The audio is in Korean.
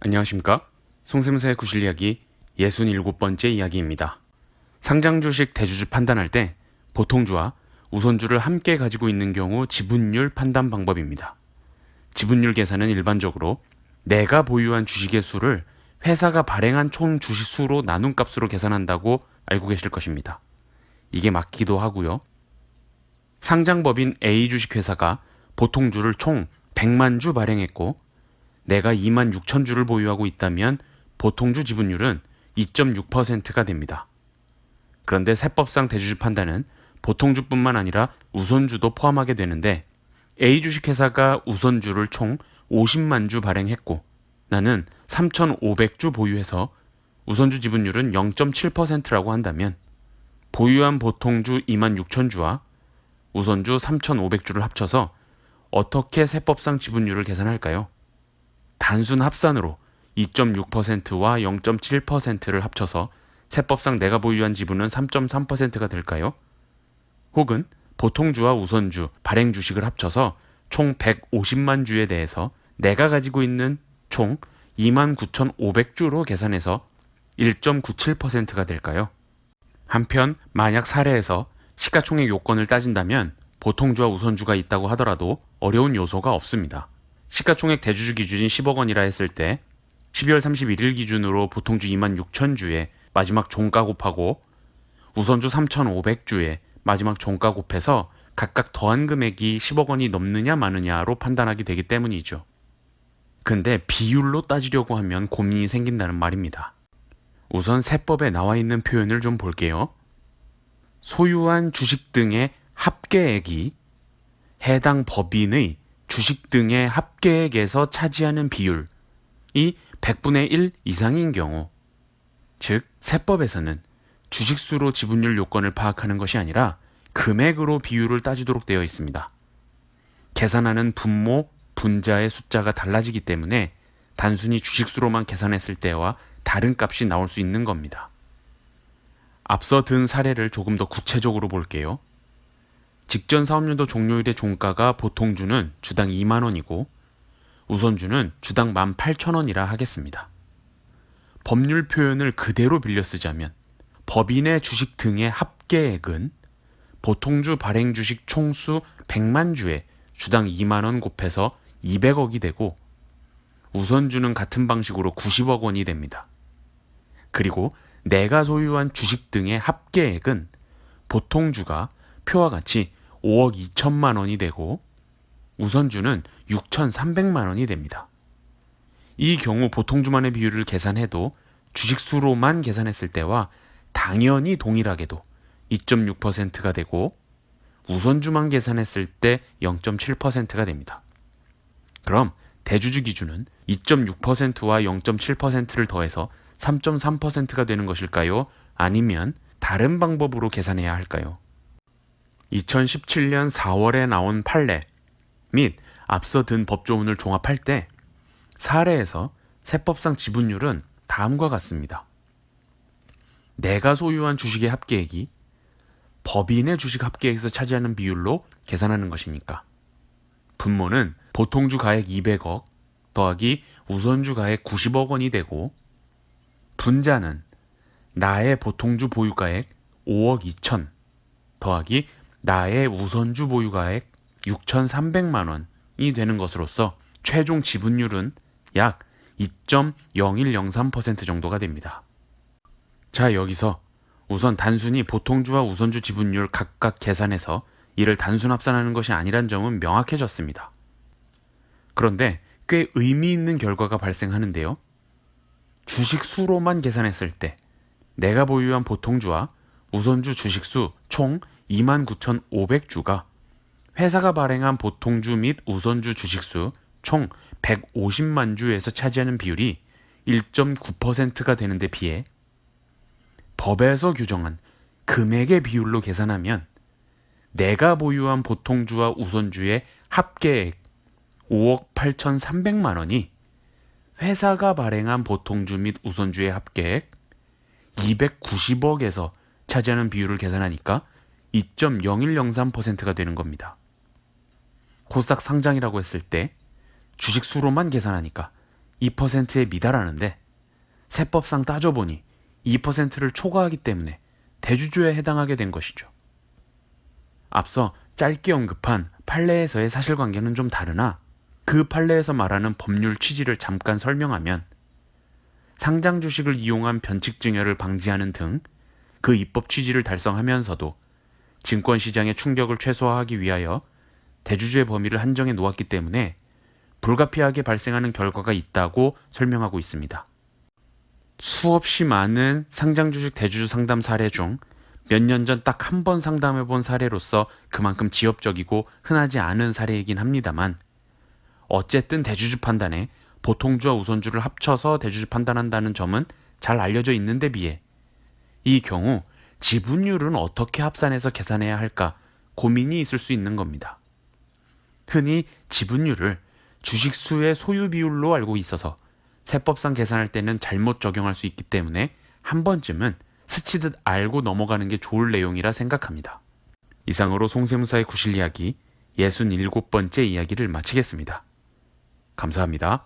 안녕하십니까? 송샘서의 구실 이야기 67번째 이야기입니다. 상장 주식 대주주 판단할 때 보통주와 우선주를 함께 가지고 있는 경우 지분율 판단 방법입니다. 지분율 계산은 일반적으로 내가 보유한 주식의 수를 회사가 발행한 총 주식 수로 나눈 값으로 계산한다고 알고 계실 것입니다. 이게 맞기도 하고요. 상장법인 A 주식회사가 보통주를 총 100만 주 발행했고 내가 2만 6천 주를 보유하고 있다면 보통주 지분율은 2.6%가 됩니다. 그런데 세법상 대주주 판단은 보통주뿐만 아니라 우선주도 포함하게 되는데 A 주식회사가 우선주를 총 50만 주 발행했고 나는 3,500주 보유해서 우선주 지분율은 0.7%라고 한다면 보유한 보통주 2만 6천 주와 우선주 3,500주를 합쳐서 어떻게 세법상 지분율을 계산할까요? 단순 합산으로 2.6%와 0.7%를 합쳐서 세법상 내가 보유한 지분은 3.3%가 될까요? 혹은 보통주와 우선주, 발행 주식을 합쳐서 총 150만 주에 대해서 내가 가지고 있는 총 29,500주로 계산해서 1.97%가 될까요? 한편 만약 사례에서 시가총액 요건을 따진다면 보통주와 우선주가 있다고 하더라도 어려운 요소가 없습니다. 시가총액 대주주 기준이 10억 원이라 했을 때 12월 31일 기준으로 보통주 2만 6천 주에 마지막 종가 곱하고 우선주 3,500주에 마지막 종가 곱해서 각각 더한 금액이 10억 원이 넘느냐 마느냐로 판단하게 되기 때문이죠. 근데 비율로 따지려고 하면 고민이 생긴다는 말입니다. 우선 세법에 나와 있는 표현을 좀 볼게요. 소유한 주식 등의 합계액이 해당 법인의 주식 등의 합계액에서 차지하는 비율이 100분의 1 이상인 경우, 즉 세법에서는 주식수로 지분율 요건을 파악하는 것이 아니라 금액으로 비율을 따지도록 되어 있습니다. 계산하는 분모, 분자의 숫자가 달라지기 때문에 단순히 주식수로만 계산했을 때와 다른 값이 나올 수 있는 겁니다. 앞서 든 사례를 조금 더 구체적으로 볼게요. 직전 사업년도 종료일의 종가가 보통주는 주당 2만원이고 우선주는 주당 18,000원이라 하겠습니다. 법률 표현을 그대로 빌려 쓰자면 법인의 주식 등의 합계액은 보통주 발행 주식 총수 100만 주에 주당 2만원 곱해서 200억이 되고 우선주는 같은 방식으로 90억 원이 됩니다. 그리고 내가 소유한 주식 등의 합계액은 보통주가 표와 같이 5억 2천만 원이 되고 우선주는 6,300만 원이 됩니다. 이 경우 보통주만의 비율을 계산해도 주식수로만 계산했을 때와 당연히 동일하게도 2.6%가 되고 우선주만 계산했을 때 0.7%가 됩니다. 그럼 대주주 기준은 2.6%와 0.7%를 더해서 3.3%가 되는 것일까요? 아니면 다른 방법으로 계산해야 할까요? 2017년 4월에 나온 판례 및 앞서 든 법조문을 종합할 때 사례에서 세법상 지분율은 다음과 같습니다. 내가 소유한 주식의 합계액이 법인의 주식 합계액에서 차지하는 비율로 계산하는 것이니까 분모는 보통주 가액 200억 더하기 우선주 가액 90억 원이 되고 분자는 나의 보통주 보유가액 5억 2천 더하기 나의 우선주 보유가액 6,300만 원이 되는 것으로서 최종 지분율은 약 2.0103% 정도가 됩니다. 자, 여기서 우선 단순히 보통주와 우선주 지분율 각각 계산해서 이를 단순 합산하는 것이 아니란 점은 명확해졌습니다. 그런데 꽤 의미 있는 결과가 발생하는데요. 주식수로만 계산했을 때 내가 보유한 보통주와 우선주 주식수 총 29,500주가 회사가 발행한 보통주 및 우선주 주식수 총 150만 주에서 차지하는 비율이 1.9%가 되는 데 비해 법에서 규정한 금액의 비율로 계산하면 내가 보유한 보통주와 우선주의 합계액 5억 8,300만 원이 회사가 발행한 보통주 및 우선주의 합계액 290억에서 차지하는 비율을 계산하니까 2.0103%가 되는 겁니다. 코스닥 상장이라고 했을 때 주식수로만 계산하니까 2%에 미달하는데 세법상 따져보니 2%를 초과하기 때문에 대주주에 해당하게 된 것이죠. 앞서 짧게 언급한 판례에서의 사실관계는 좀 다르나 그 판례에서 말하는 법률 취지를 잠깐 설명하면 상장 주식을 이용한 변칙 증여를 방지하는 등 그 입법 취지를 달성하면서도 증권시장의 충격을 최소화하기 위하여 대주주의 범위를 한정해 놓았기 때문에 불가피하게 발생하는 결과가 있다고 설명하고 있습니다. 수없이 많은 상장주식 대주주 상담 사례 중 몇 년 전 딱 한 번 상담해 본 사례로서 그만큼 지엽적이고 흔하지 않은 사례이긴 합니다만 어쨌든 대주주 판단에 보통주와 우선주를 합쳐서 대주주 판단한다는 점은 잘 알려져 있는 데 비해 이 경우 지분율은 어떻게 합산해서 계산해야 할까 고민이 있을 수 있는 겁니다. 흔히 지분율을 주식수의 소유 비율로 알고 있어서 세법상 계산할 때는 잘못 적용할 수 있기 때문에 한 번쯤은 스치듯 알고 넘어가는 게 좋을 내용이라 생각합니다. 이상으로 송세무사의 구실 이야기 67번째 이야기를 마치겠습니다. 감사합니다.